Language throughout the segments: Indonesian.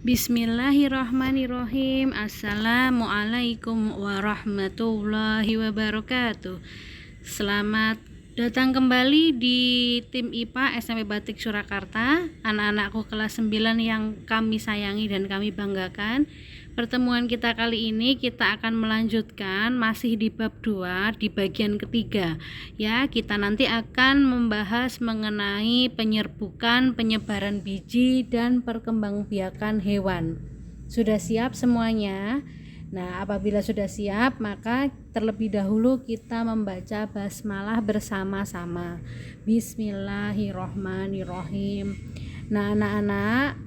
Bismillahirrahmanirrahim. Assalamualaikum warahmatullahi wabarakatuh. Selamat datang kembali di tim IPA SMP Batik Surakarta. Anak-anakku kelas 9 yang kami sayangi dan kami banggakan. Pertemuan kita kali ini kita akan melanjutkan masih di bab 2 di bagian ketiga. Ya, kita nanti akan membahas mengenai penyerbukan, penyebaran biji dan perkembangbiakan hewan. Sudah siap semuanya? Nah, apabila sudah siap, maka terlebih dahulu kita membaca basmalah bersama-sama. Bismillahirrohmanirrohim. Nah, anak-anak,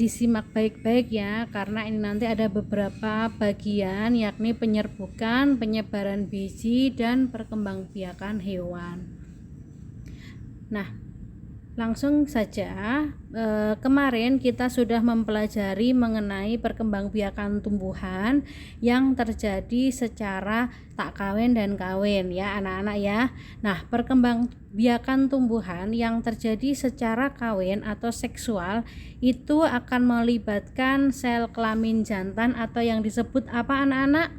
disimak baik-baik ya, karena ini nanti ada beberapa bagian, yakni penyerbukan, penyebaran biji, dan perkembangbiakan hewan. Nah, langsung saja, kemarin kita sudah mempelajari mengenai perkembangbiakan tumbuhan yang terjadi secara tak kawin dan kawin ya anak-anak ya. Nah, perkembangbiakan tumbuhan yang terjadi secara kawin atau seksual itu akan melibatkan sel kelamin jantan atau yang disebut apa anak-anak?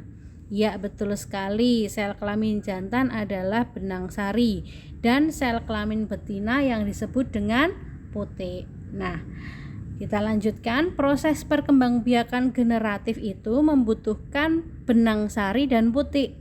Ya, betul sekali. Sel kelamin jantan adalah benang sari dan sel kelamin betina yang disebut dengan putik. Nah, kita lanjutkan. Proses perkembangbiakan generatif itu membutuhkan benang sari dan putik.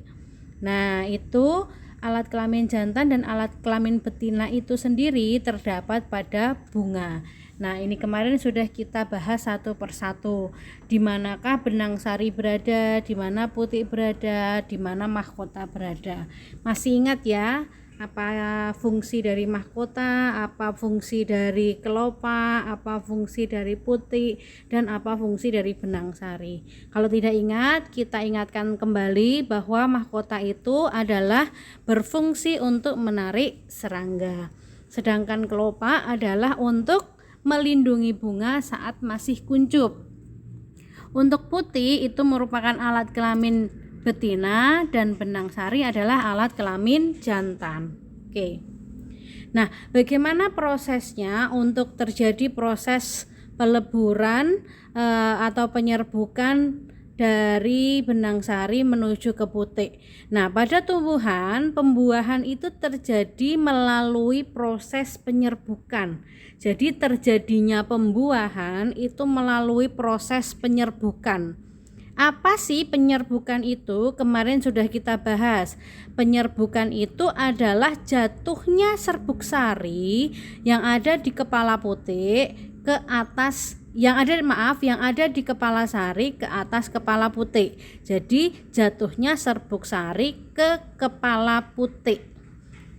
Nah, itu alat kelamin jantan dan alat kelamin betina itu sendiri terdapat pada bunga. Nah, ini kemarin sudah kita bahas satu persatu. Di manakah benang sari berada, di mana putik berada, di mana mahkota berada. Masih ingat ya? Apa fungsi dari mahkota, apa fungsi dari kelopak, apa fungsi dari putik, dan apa fungsi dari benang sari. Kalau tidak ingat, kita ingatkan kembali bahwa mahkota itu adalah berfungsi untuk menarik serangga. Sedangkan kelopak adalah untuk melindungi bunga saat masih kuncup. Untuk putik itu merupakan alat kelamin betina dan benang sari adalah alat kelamin jantan. Oke. Nah, bagaimana prosesnya untuk terjadi proses peleburan atau penyerbukan dari benang sari menuju ke putik. Nah, pada tumbuhan, pembuahan itu terjadi melalui proses penyerbukan. Jadi terjadinya pembuahan itu melalui proses penyerbukan. Apa sih penyerbukan itu? Kemarin sudah kita bahas. Penyerbukan itu adalah jatuhnya serbuk sari yang ada di kepala putik ke atas yang ada di kepala sari ke atas kepala putik. Jadi jatuhnya serbuk sari ke kepala putik.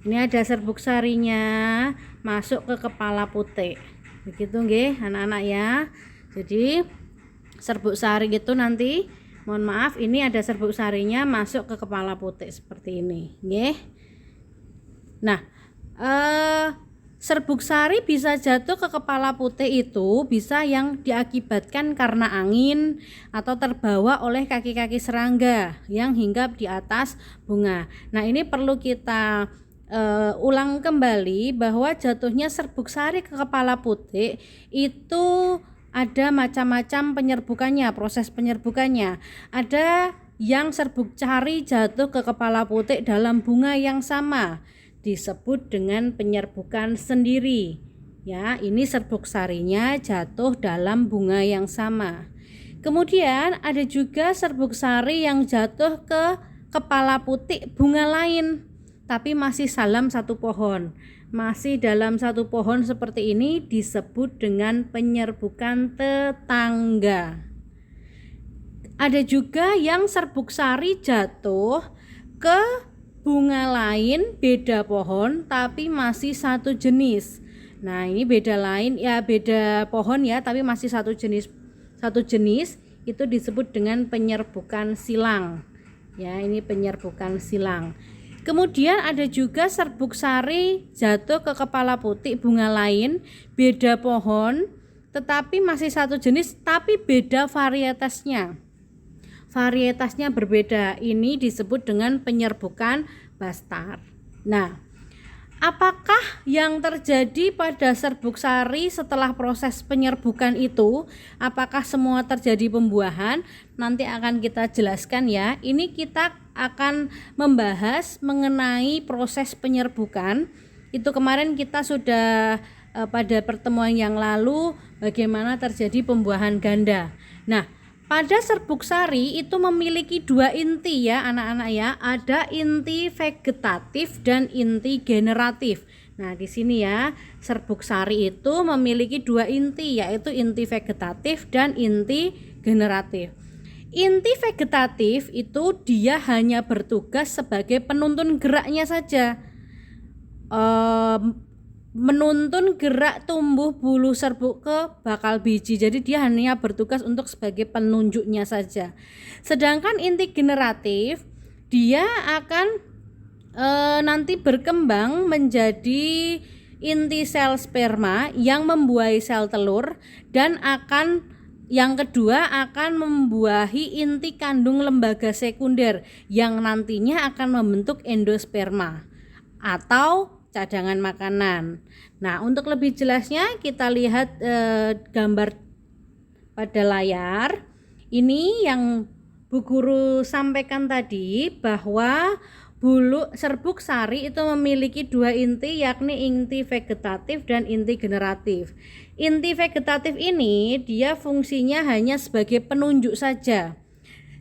Ini ada serbuk sarinya masuk ke kepala putik. Begitu nggih anak-anak ya. Jadi serbuk sari itu nanti, mohon maaf, ini ada serbuk sarinya masuk ke kepala putik seperti ini nggih. Nah, serbuk sari bisa jatuh ke kepala putik itu bisa yang diakibatkan karena angin atau terbawa oleh kaki-kaki serangga yang hinggap di atas bunga. Nah, ini perlu kita ulang kembali bahwa jatuhnya serbuk sari ke kepala putik itu ada macam-macam penyerbukannya, proses penyerbukannya. Ada yang serbuk sari jatuh ke kepala putik dalam bunga yang sama, disebut dengan penyerbukan sendiri. Ya, ini serbuk sarinya jatuh dalam bunga yang sama. Kemudian ada juga serbuk sari yang jatuh ke kepala putik bunga lain, tapi masih dalam satu pohon. Masih dalam satu pohon seperti ini disebut dengan penyerbukan tetangga. Ada juga yang serbuk sari jatuh ke bunga lain beda pohon tapi masih satu jenis. Nah, ini beda lain ya, beda pohon ya, tapi masih satu jenis. Satu jenis itu disebut dengan penyerbukan silang. Ya, ini penyerbukan silang. Kemudian ada juga serbuk sari jatuh ke kepala putik bunga lain beda pohon tetapi masih satu jenis tapi beda varietasnya. Varietasnya berbeda. Ini disebut dengan penyerbukan bastard. Nah, Apakah yang terjadi pada serbuk sari setelah proses penyerbukan itu? Apakah semua terjadi pembuahan? Nanti akan kita jelaskan ya. Ini kita akan membahas mengenai proses penyerbukan. Itu kemarin kita sudah pada pertemuan yang lalu bagaimana terjadi pembuahan ganda. Nah, pada serbuk sari itu memiliki dua inti ya anak-anak ya. Ada inti vegetatif dan inti generatif. Nah, di sini ya, serbuk sari itu memiliki dua inti, yaitu inti vegetatif dan inti generatif. Inti vegetatif itu dia hanya bertugas sebagai penuntun geraknya saja. Menuntun gerak tumbuh bulu serbuk ke bakal biji. Jadi dia hanya bertugas untuk sebagai penunjuknya saja. Sedangkan inti generatif dia akan nanti berkembang menjadi inti sel sperma yang membuahi sel telur, dan yang kedua akan membuahi inti kandung lembaga sekunder yang nantinya akan membentuk endosperma atau cadangan makanan. Nah, untuk lebih jelasnya kita lihat gambar pada layar. Ini yang Bu Guru sampaikan tadi, bahwa bulu serbuk sari itu memiliki dua inti, yakni inti vegetatif dan inti generatif. Inti vegetatif ini dia fungsinya hanya sebagai penunjuk saja.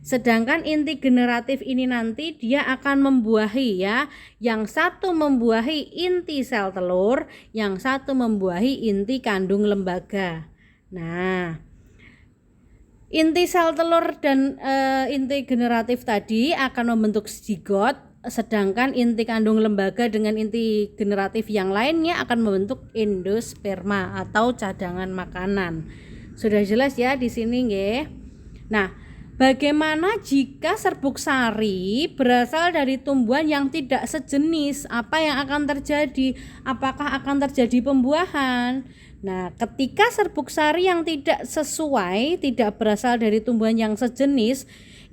Sedangkan inti generatif ini nanti dia akan membuahi ya. Yang satu membuahi inti sel telur, yang satu membuahi inti kandung lembaga. Nah, inti sel telur dan inti generatif tadi akan membentuk zigot, sedangkan inti kandung lembaga dengan inti generatif yang lainnya akan membentuk endosperma atau cadangan makanan. Sudah jelas ya di sini nggih. Nah, bagaimana jika serbuk sari berasal dari tumbuhan yang tidak sejenis? Apa yang akan terjadi? Apakah akan terjadi pembuahan? Nah, ketika serbuk sari yang tidak sesuai, tidak berasal dari tumbuhan yang sejenis,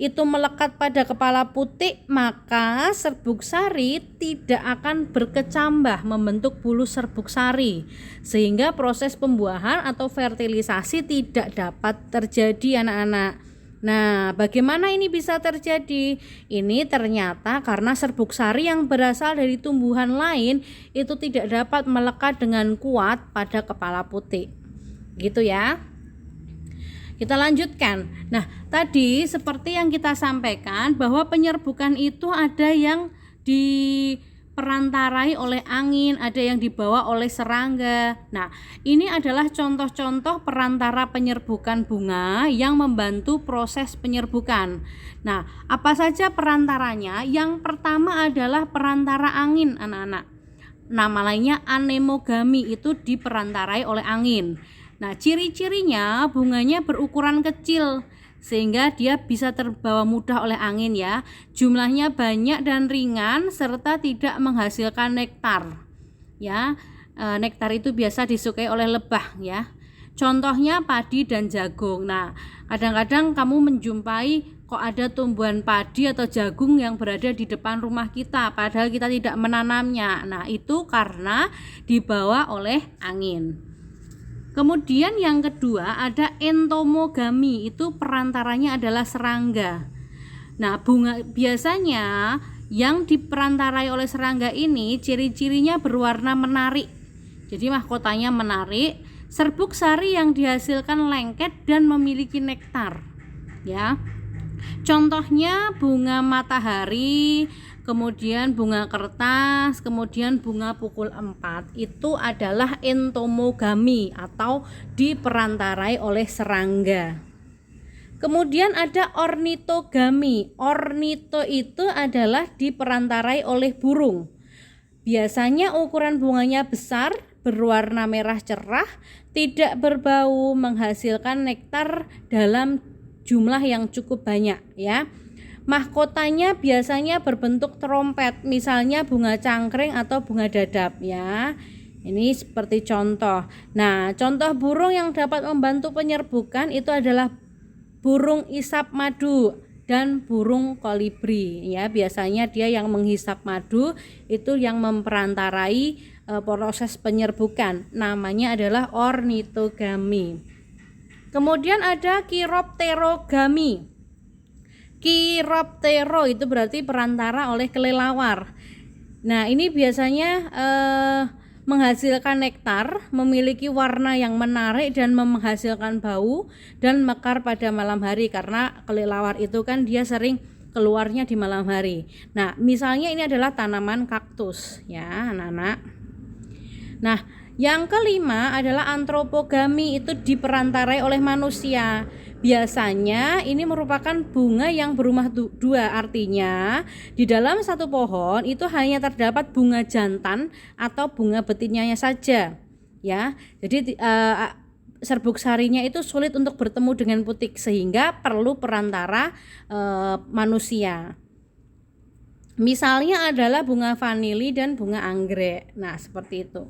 itu melekat pada kepala putik, maka serbuk sari tidak akan berkecambah membentuk bulu serbuk sari, sehingga proses pembuahan atau fertilisasi tidak dapat terjadi anak-anak. Nah, bagaimana ini bisa terjadi? Ini ternyata karena serbuk sari yang berasal dari tumbuhan lain itu tidak dapat melekat dengan kuat pada kepala putik. Gitu ya. Kita lanjutkan. Nah, tadi seperti yang kita sampaikan bahwa penyerbukan itu ada yang diperantarai oleh angin, ada yang dibawa oleh serangga. Nah, ini adalah contoh-contoh perantara penyerbukan bunga yang membantu proses penyerbukan. Nah, apa saja perantaranya? Yang pertama adalah perantara angin, anak-anak. Nama lainnya anemogami, itu diperantarai oleh angin. Nah, ciri-cirinya bunganya berukuran kecil sehingga dia bisa terbawa mudah oleh angin ya. Jumlahnya banyak dan ringan serta tidak menghasilkan nektar. Ya, nektar itu biasa disukai oleh lebah ya. Contohnya padi dan jagung. Nah, kadang-kadang kamu menjumpai kok ada tumbuhan padi atau jagung yang berada di depan rumah kita padahal kita tidak menanamnya. Nah, itu karena dibawa oleh angin. Kemudian yang kedua ada entomogami, itu perantaranya adalah serangga. Nah, bunga biasanya yang diperantarai oleh serangga ini ciri-cirinya berwarna menarik. Jadi mahkotanya menarik, serbuk sari yang dihasilkan lengket dan memiliki nektar. Ya. Contohnya bunga matahari, kemudian bunga kertas, kemudian bunga pukul 4. Itu adalah entomogami atau diperantarai oleh serangga. Kemudian ada ornitogami. Ornito itu adalah diperantarai oleh burung. Biasanya ukuran bunganya besar, berwarna merah cerah, tidak berbau, menghasilkan nektar dalam jumlah yang cukup banyak ya. Mahkotanya biasanya berbentuk trompet, misalnya bunga cangkring atau bunga dadap ya. Ini seperti contoh. Nah, contoh burung yang dapat membantu penyerbukan itu adalah burung isap madu dan burung kolibri ya. Biasanya dia yang menghisap madu, itu yang memperantarai proses penyerbukan. Namanya adalah ornitogami. Kemudian ada Chiropterogami. Chiroptero itu berarti perantara oleh kelelawar. Nah, ini biasanya menghasilkan nektar, memiliki warna yang menarik dan menghasilkan bau dan mekar pada malam hari, karena kelelawar itu kan dia sering keluarnya di malam hari. Nah, misalnya ini adalah tanaman kaktus ya, anak-anak. Nah, yang kelima adalah antropogami, itu diperantarai oleh manusia. Biasanya ini merupakan bunga yang berumah dua, artinya di dalam satu pohon itu hanya terdapat bunga jantan atau bunga betinnya saja ya. Jadi serbuk sarinya itu sulit untuk bertemu dengan putik, sehingga perlu perantara manusia. Misalnya adalah bunga vanili dan bunga anggrek. Nah, seperti itu.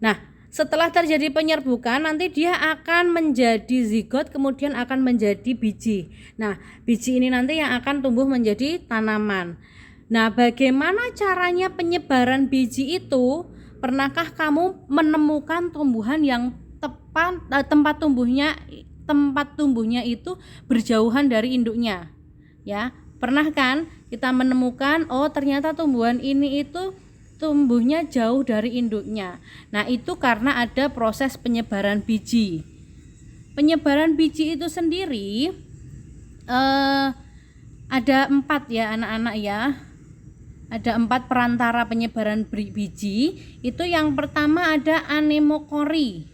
Nah, setelah terjadi penyerbukan, nanti dia akan menjadi zigot, kemudian akan menjadi biji. Nah, biji ini nanti yang akan tumbuh menjadi tanaman. Nah, bagaimana caranya penyebaran biji itu? Pernahkah kamu menemukan tumbuhan yang tepat tempat tumbuhnya itu berjauhan dari induknya? Ya, pernah kan kita menemukan, oh ternyata tumbuhan ini itu tumbuhnya jauh dari induknya. Nah, itu karena ada proses penyebaran biji. Penyebaran biji itu sendiri ada 4 ya anak-anak ya. Ada 4 perantara penyebaran biji. Itu yang pertama ada anemokori,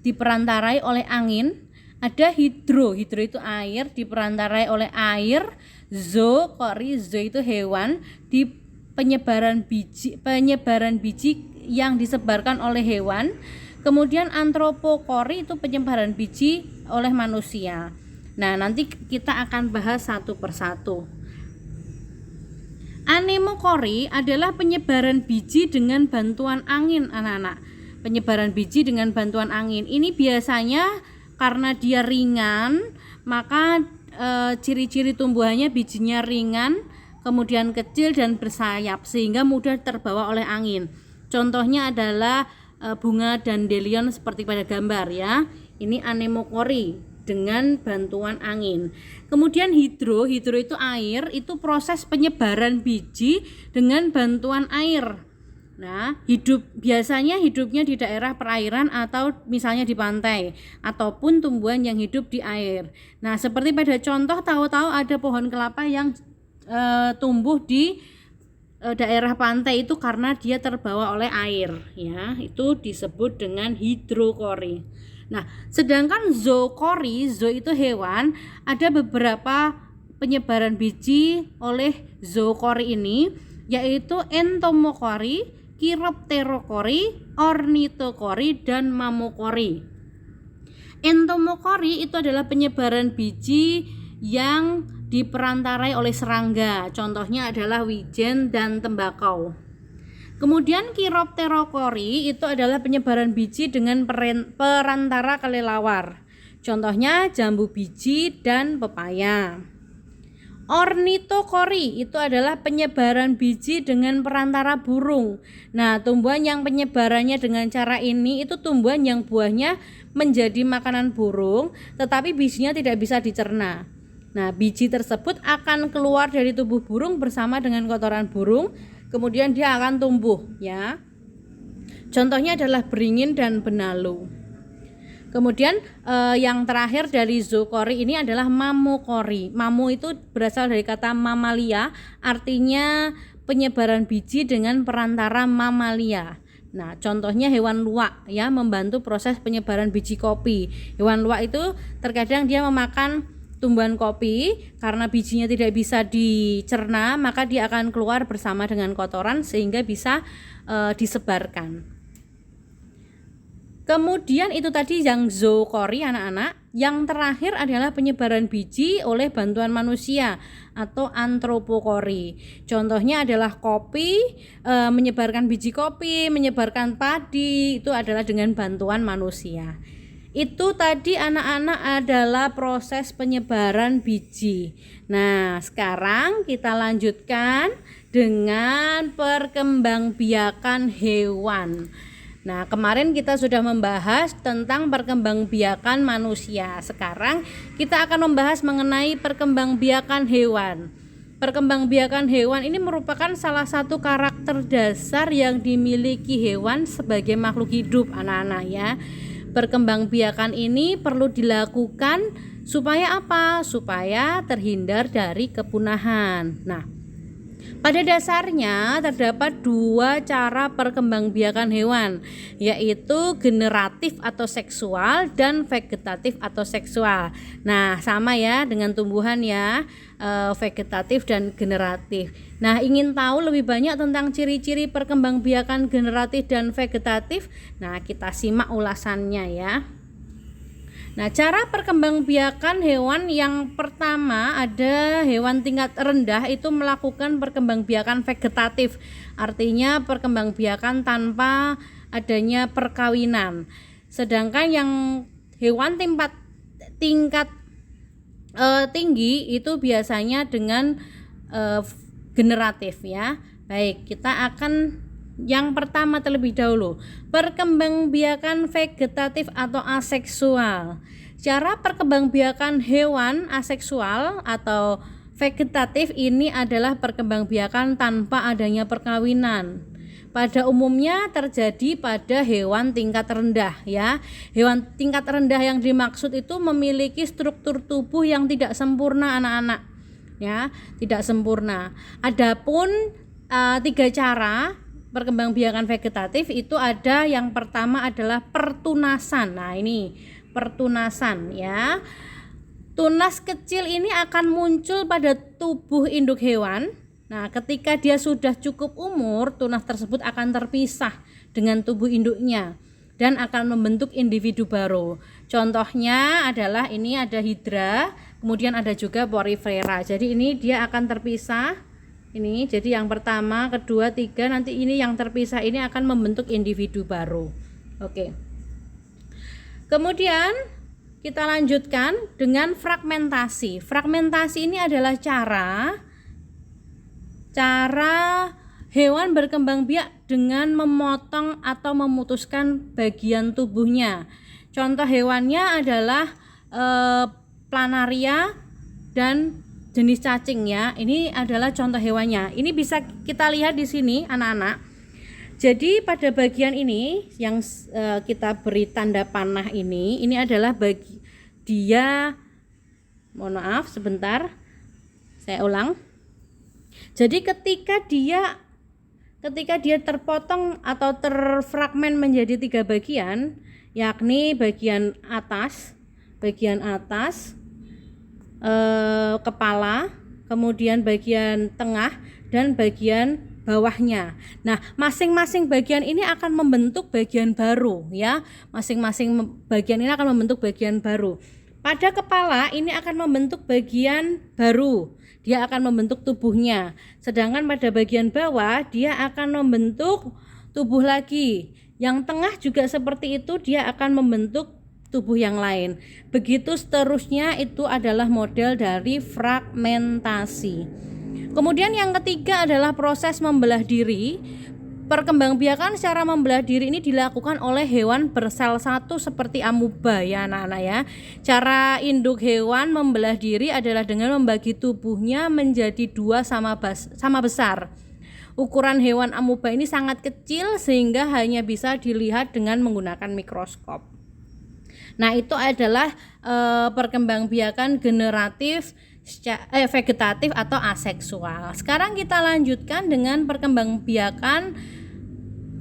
diperantarai oleh angin. Ada hidro itu air, diperantarai oleh air. Zookori, zo itu hewan, penyebaran biji yang disebarkan oleh hewan. Kemudian antropokori itu penyebaran biji oleh manusia. Nah, nanti kita akan bahas satu persatu. Anemokori adalah penyebaran biji dengan bantuan angin, anak-anak. Penyebaran biji dengan bantuan angin ini biasanya karena dia ringan, maka ciri-ciri tumbuhannya bijinya ringan, kemudian kecil dan bersayap, sehingga mudah terbawa oleh angin. Contohnya adalah bunga dandelion seperti pada gambar ya. Ini anemokori dengan bantuan angin. Kemudian hidro itu air, itu proses penyebaran biji dengan bantuan air. Nah, biasanya hidupnya di daerah perairan atau misalnya di pantai, ataupun tumbuhan yang hidup di air. Nah, seperti pada contoh, tahu-tahu ada pohon kelapa yang tumbuh di daerah pantai, itu karena dia terbawa oleh air ya, itu disebut dengan hidrokori. Nah, sedangkan zookori, zo itu hewan, ada beberapa penyebaran biji oleh zookori ini, yaitu entomokori, chiropterokori, ornitokori, dan mamokori. Entomokori itu adalah penyebaran biji yang diperantarai oleh serangga, contohnya adalah wijen dan tembakau. Kemudian chiropterokori itu adalah penyebaran biji dengan perantara kelelawar, contohnya jambu biji dan pepaya. Ornitokori itu adalah penyebaran biji dengan perantara burung. Nah, tumbuhan yang penyebarannya dengan cara ini itu tumbuhan yang buahnya menjadi makanan burung, tetapi bijinya tidak bisa dicerna. Nah, biji tersebut akan keluar dari tubuh burung bersama dengan kotoran burung, kemudian dia akan tumbuh ya. Contohnya adalah beringin dan benalu. Kemudian yang terakhir dari zookori ini adalah mamokori. Mamu itu berasal dari kata mamalia, artinya penyebaran biji dengan perantara mamalia. Nah, contohnya hewan luwak ya, membantu proses penyebaran biji kopi. Hewan luwak itu terkadang dia memakan tumbuhan kopi, karena bijinya tidak bisa dicerna, maka dia akan keluar bersama dengan kotoran sehingga bisa disebarkan. Kemudian itu tadi yang zookori anak-anak. Yang terakhir adalah penyebaran biji oleh bantuan manusia atau antropokori. Contohnya adalah kopi, menyebarkan biji kopi, menyebarkan padi, itu adalah dengan bantuan manusia. Itu tadi anak-anak adalah proses penyebaran biji. Nah, sekarang kita lanjutkan dengan perkembangbiakan hewan. Nah, kemarin kita sudah membahas tentang perkembangbiakan manusia. Sekarang kita akan membahas mengenai perkembangbiakan hewan. Perkembangbiakan hewan ini merupakan salah satu karakter dasar yang dimiliki hewan sebagai makhluk hidup, anak-anak ya. Perkembangbiakan ini perlu dilakukan supaya apa? Supaya terhindar dari kepunahan. Nah, pada dasarnya terdapat dua cara perkembangbiakan hewan, yaitu generatif atau seksual dan vegetatif atau seksual. Nah, sama ya dengan tumbuhan ya, vegetatif dan generatif. Nah, ingin tahu lebih banyak tentang ciri-ciri perkembangbiakan generatif dan vegetatif? Nah, kita simak ulasannya ya. Nah, cara perkembangbiakan hewan yang pertama ada hewan tingkat rendah itu melakukan perkembangbiakan vegetatif, artinya perkembangbiakan tanpa adanya perkawinan. Sedangkan yang hewan tingkat tinggi itu biasanya dengan generatif ya. Baik, kita akan yang pertama terlebih dahulu, perkembangbiakan vegetatif atau aseksual. Cara perkembangbiakan hewan aseksual atau vegetatif ini adalah perkembangbiakan tanpa adanya perkawinan. Pada umumnya terjadi pada hewan tingkat rendah ya. Hewan tingkat rendah yang dimaksud itu memiliki struktur tubuh yang tidak sempurna, anak-anak. Ya, tidak sempurna. Adapun 3 cara perkembangbiakan vegetatif itu ada, yang pertama adalah pertunasan. Nah, ini pertunasan ya. Tunas kecil ini akan muncul pada tubuh induk hewan. Nah, ketika dia sudah cukup umur, tunas tersebut akan terpisah dengan tubuh induknya dan akan membentuk individu baru. Contohnya adalah ini ada hidra, kemudian ada juga porifera. Jadi ini dia akan terpisah. Ini jadi yang pertama, kedua, tiga, nanti ini yang terpisah ini akan membentuk individu baru. Oke. Kemudian kita lanjutkan dengan fragmentasi. Fragmentasi ini adalah cara hewan berkembang biak dengan memotong atau memutuskan bagian tubuhnya. Contoh hewannya adalah planaria dan jenis cacing ya. Ini adalah contoh hewannya. Ini bisa kita lihat di sini, anak-anak. Jadi pada bagian ini yang kita beri tanda panah ini adalah dia, mohon maaf sebentar, saya ulang. Jadi ketika dia terpotong atau terfragmen menjadi 3 bagian, yakni bagian atas, kepala, kemudian bagian tengah dan bagian bawahnya. Nah, masing-masing bagian ini akan membentuk bagian baru ya. Masing-masing bagian ini akan membentuk bagian baru. Pada kepala ini akan membentuk bagian baru. Dia akan membentuk tubuhnya. Sedangkan pada bagian bawah dia akan membentuk tubuh lagi. Yang tengah juga seperti itu, dia akan membentuk tubuh yang lain. Begitu seterusnya, itu adalah model dari fragmentasi. Kemudian yang ketiga adalah proses membelah diri. Perkembangbiakan secara membelah diri ini dilakukan oleh hewan bersel satu seperti amuba ya anak-anak ya. Cara induk hewan membelah diri adalah dengan membagi tubuhnya menjadi 2 sama besar. Ukuran hewan amuba ini sangat kecil sehingga hanya bisa dilihat dengan menggunakan mikroskop. Nah, itu adalah perkembangbiakan generatif, vegetatif atau aseksual. Sekarang kita lanjutkan dengan perkembangbiakan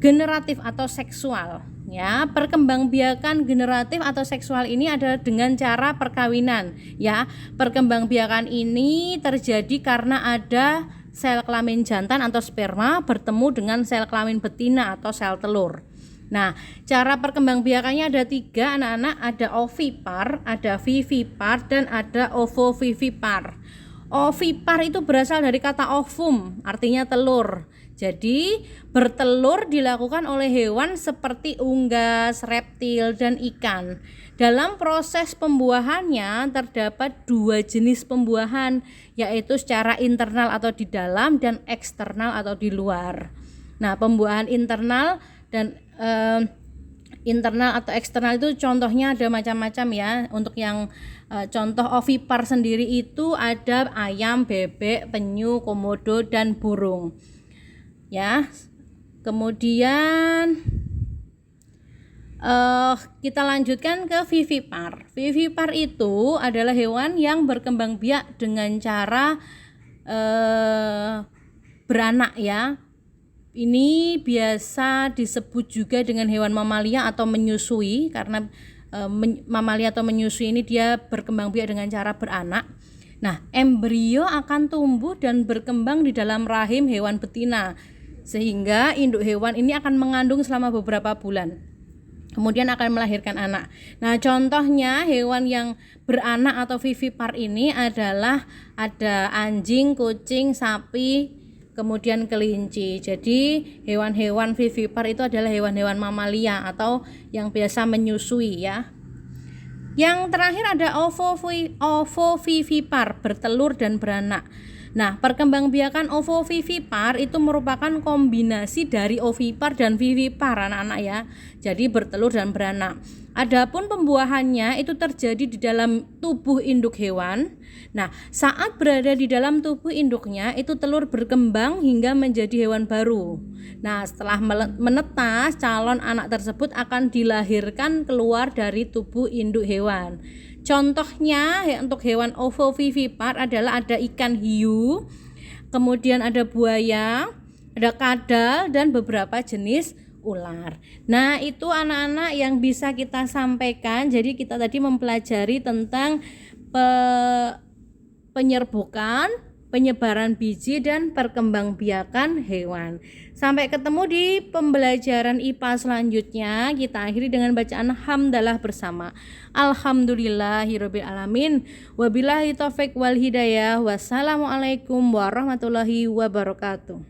generatif atau seksual. Ya, perkembangbiakan generatif atau seksual ini adalah dengan cara perkawinan. Ya, perkembangbiakan ini terjadi karena ada sel kelamin jantan atau sperma bertemu dengan sel kelamin betina atau sel telur. Nah, cara perkembangbiakannya ada 3 anak-anak, ada ovipar, ada vivipar, dan ada ovovivipar. Ovipar itu berasal dari kata ovum, artinya telur. Jadi bertelur dilakukan oleh hewan seperti unggas, reptil, dan ikan. Dalam proses pembuahannya terdapat dua jenis pembuahan, yaitu secara internal atau di dalam dan eksternal atau di luar. Nah, pembuahan internal dan internal atau eksternal itu contohnya ada macam-macam ya. Untuk yang contoh ovipar sendiri itu ada ayam, bebek, penyu, komodo, dan burung. Ya, kemudian kita lanjutkan ke vivipar. Vivipar itu adalah hewan yang berkembang biak dengan cara beranak ya. Ini biasa disebut juga dengan hewan mamalia atau menyusui, karena mamalia atau menyusui ini dia berkembang biak dengan cara beranak. Nah, embrio akan tumbuh dan berkembang di dalam rahim hewan betina, sehingga induk hewan ini akan mengandung selama beberapa bulan, kemudian akan melahirkan anak. Nah, contohnya hewan yang beranak atau vivipar ini adalah ada anjing, kucing, sapi, kemudian kelinci. Jadi hewan-hewan vivipar itu adalah hewan-hewan mamalia atau yang biasa menyusui ya. Yang terakhir ada ovovivipar, bertelur dan beranak. Nah, perkembangbiakan ovovivipar itu merupakan kombinasi dari ovipar dan vivipar anak-anak ya. Jadi bertelur dan beranak. Adapun pembuahannya itu terjadi di dalam tubuh induk hewan. Nah, saat berada di dalam tubuh induknya itu telur berkembang hingga menjadi hewan baru. Nah, setelah menetas, calon anak tersebut akan dilahirkan keluar dari tubuh induk hewan. Contohnya untuk hewan ovovivipar adalah ada ikan hiu, kemudian ada buaya, ada kadal, dan beberapa jenis ular. Nah, itu anak-anak yang bisa kita sampaikan. Jadi kita tadi mempelajari tentang penyerbukan, penyebaran biji, dan perkembangbiakan hewan. Sampai ketemu di pembelajaran IPA selanjutnya. Kita akhiri dengan bacaan hamdalah bersama. Alhamdulillahirabbil alamin. Wabillahi taufik wal hidayah. Wassalamualaikum warahmatullahi wabarakatuh.